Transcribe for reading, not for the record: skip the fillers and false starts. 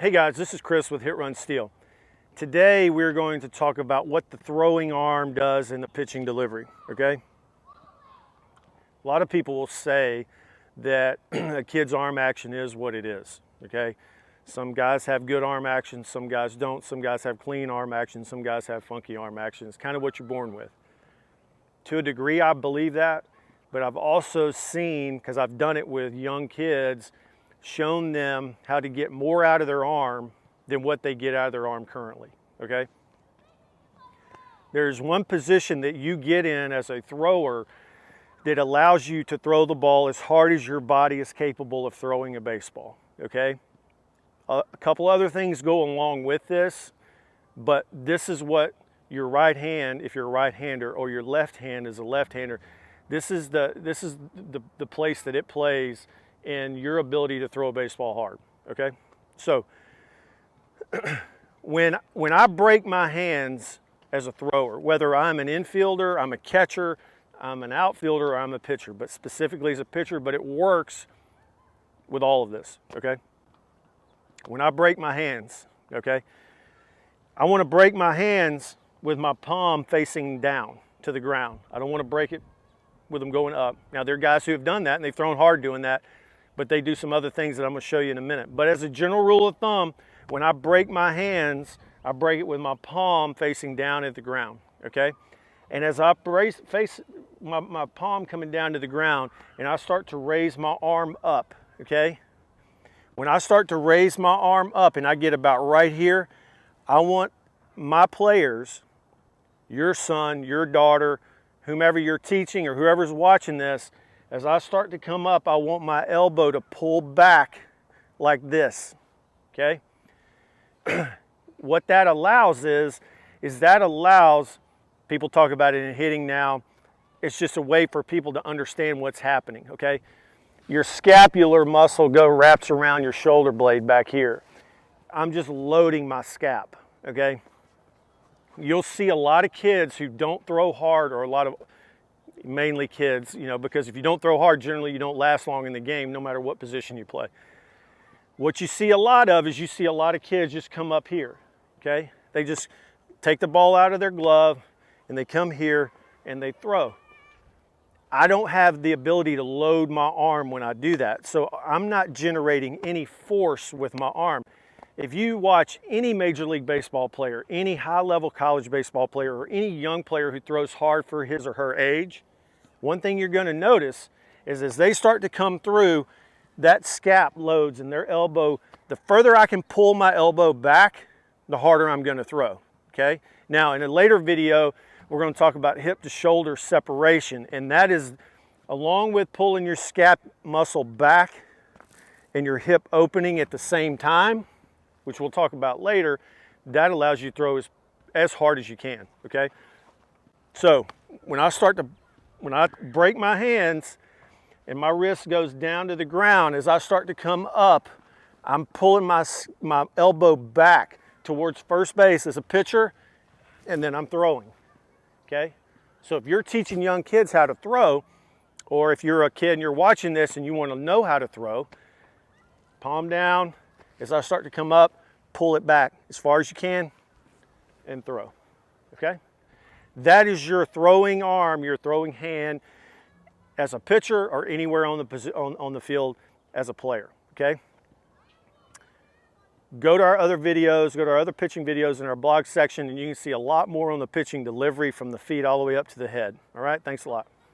Hey guys, this is Chris with Hit Run Steel. Today we're going to talk about what the throwing arm does in the pitching delivery, okay? A lot of people will say that a kid's arm action is what it is, okay? Some guys have good arm action, some guys don't. Some guys have clean arm action, some guys have funky arm action. It's kind of what you're born with. To a degree, I believe that, but I've also seen, because I've done it with young kids, shown them how to get more out of their arm than what they get out of their arm currently, okay? There's one position that you get in as a thrower that allows you to throw the ball as hard as your body is capable of throwing a baseball, okay? A couple other things go along with this, but this is what your right hand, if you're a right-hander, or your left hand is a left-hander, this is the place that it plays in your ability to throw a baseball hard, okay? So when I break my hands as a thrower, whether I'm an infielder, I'm a catcher, I'm an outfielder, or I'm a pitcher, but specifically as a pitcher, but it works with all of this, okay? When I break my hands, okay, I want to break my hands with my palm facing down to the ground. I don't want to break it with them going up. Now, there are guys who have done that and they've thrown hard doing that, but they do some other things that I'm going to show you in a minute. But as a general rule of thumb, when I break my hands, I break it with my palm facing down at the ground, okay? And as I face my palm coming down to the ground and I start to raise my arm up, okay? When I start to raise my arm up and I get about right here, I want my players, your son, your daughter, whomever you're teaching or whoever's watching this, as I start to come up, I want my elbow to pull back like this, okay? What that allows is that allows, people talk about it in hitting now, it's just a way for people to understand what's happening, okay? Your scapular muscle wraps around your shoulder blade back here. I'm just loading my scap, okay? You'll see a lot of kids who don't throw hard, or mainly kids, you know, because if you don't throw hard, generally you don't last long in the game, no matter what position you play. What you see a lot of is you see a lot of kids just come up here, okay? They just take the ball out of their glove and they come here and they throw. I don't have the ability to load my arm when I do that, so I'm not generating any force with my arm. If you watch any Major League Baseball player, any high-level college baseball player, or any young player who throws hard for his or her age, one thing you're going to notice is as they start to come through, that scap loads and their elbow, the further I can pull my elbow back, the harder I'm going to throw, okay? Now, in a later video, we're going to talk about hip to shoulder separation, and that is along with pulling your scap muscle back and your hip opening at the same time, which we'll talk about later, that allows you to throw as hard as you can, okay? So when I break my hands and my wrist goes down to the ground, as I start to come up, I'm pulling my elbow back towards first base as a pitcher, and then I'm throwing, okay? So if you're teaching young kids how to throw, or if you're a kid and you're watching this and you want to know how to throw, palm down, as I start to come up, pull it back as far as you can and throw, okay? That is your throwing arm, your throwing hand as a pitcher or anywhere on the field as a player, okay? Go to our other videos, go to our other pitching videos in our blog section, and you can see a lot more on the pitching delivery from the feet all the way up to the head. All right, thanks a lot.